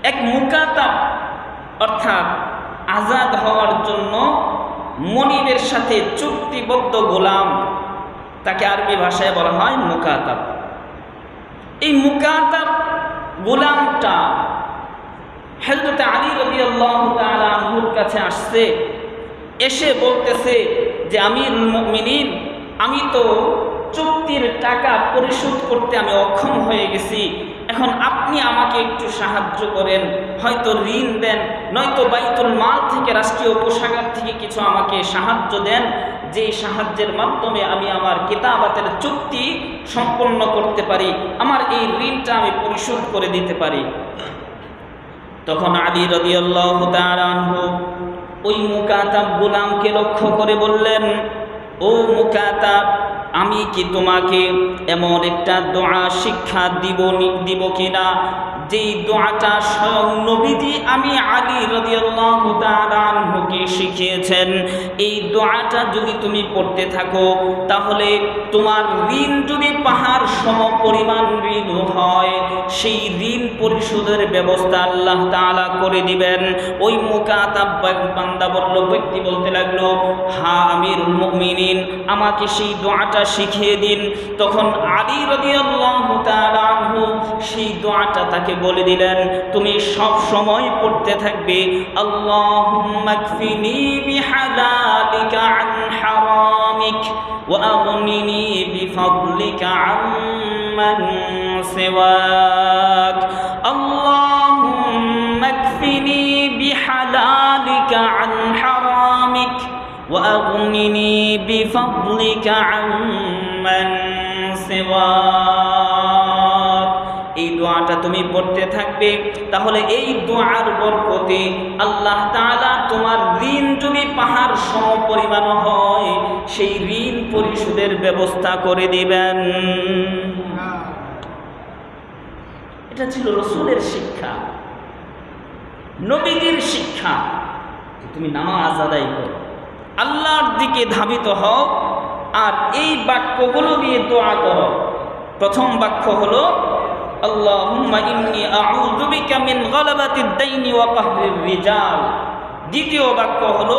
এক মুকাতাব অর্থাৎ আজাদ হওয়ার জন্য মনিবের সাথে চুক্তিবদ্ধ গোলাম, তাকে আরবি ভাষায় বলা হয় মুকাতাব। এই মুকাতাব গোলামটা হযরত আলী রাদিয়াল্লাহু তাআলা আনহুর কাছে আসছে, এসে বলতেছে যে আমিরুল মুমিনিন, আমি তো চুক্তির টাকা পরিশোধ করতে আমি অক্ষম হয়ে গেছি, এখন আপনি আমাকে একটু সাহায্য করেন, হয়তো ঋণ দেন, নয়তো বাইতুল মাল থেকে, রাষ্ট্রীয় কোষাগার থেকে কিছু আমাকে সাহায্য দেন, যেই সাহায্যের মাধ্যমে আমি আমার কিতাবাতের চুক্তি সম্পন্ন করতে পারি, আমার এই ঋণটা আমি পরিশোধ করে দিতে পারি। তখন আলী রাদিয়াল্লাহু তাআলা আনহু ওই মুকাতাব গোলামকে লক্ষ্য করে বললেন, ও মুকাতাব, আমি কি তোমাকে এমন একটা দোয়া শিক্ষা দিব কিনা যেই দোয়াটা স্বয়ং নবীজি আমি আলী রাদিয়াল্লাহু তাআলা আনহুকে শিখিয়েছেন। এই দোয়াটা যদি তুমি পড়তে থাকো তাহলে তোমার ঋণ যদি পাহাড় সম পরিমাণ ঋণ হয়, সেই ঋণ পরিশোধের ব্যবস্থা আল্লাহ তাআলা করে দিবেন। ওই মুকাতাব বান্দা ব্যক্তি বলতে লাগলো, হ্যাঁ আমিরুল মুমিনিন, আমাকে সেই দোয়াটা শিখিয়ে দিন। তখন আলী রাদিয়াল্লাহু তাআলা আনহু সেই দোয়াটা তাকে বলে দিলেন, তুমি সব সময় পড়তে থাকবে, আল্লাহুম্মা কফিনি বিহালালিকা আন হারামিক ওয়া আগনিনি বিফাদলিকা আম্মান সিওয়াক, আল্লাহুম্মা কফিনি বিহালালিকা আন হারামিক ওয়া আগনিনি বিফাদলিকা আম্মান সিওয়াক। এই দোয়াটা তুমি পড়তে থাকবে, তাহলে এই দোয়ার বরকতে আল্লাহ তাআলা তোমার ঋণ যদি পাহাড় সম পরিমাণ হয়, সেই ঋণ পরিশোধের ব্যবস্থা করে দিবেন। এটা ছিল রাসূলের শিক্ষা, নবীজির শিক্ষা। তুমি নামাজ আদায় করো, আল্লাহর দিকে ধাবিত হও, আর এই বাক্যগুলো দিয়ে দোয়া করো। প্রথম বাক্য হলো আল্লাহুম্মা ইন্নী আউযু বিকা মিন গালাবাতিদ দাইনি ওয়া কাহরির রিজাল। দ্বিতীয় বাক্য হলো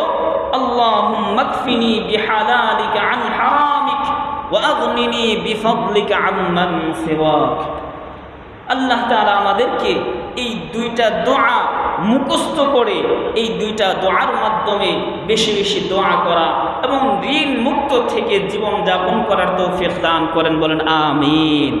আল্লাহুম্মা কফিনি বিহালালিকা আন হারামিক ওয়া আগনিনি বিফাদলিকা আম্মান সিওয়াক। আল্লাহ তাআলা আমাদেরকে এই দুইটা দোয়া মুখস্থ করে এই দুইটা দোয়ার মাধ্যমে বেশি বেশি দোয়া করা এবং ঋণ মুক্ত থেকে জীবন যাপন করার তৌফিক দান করেন, বলেন আমিন।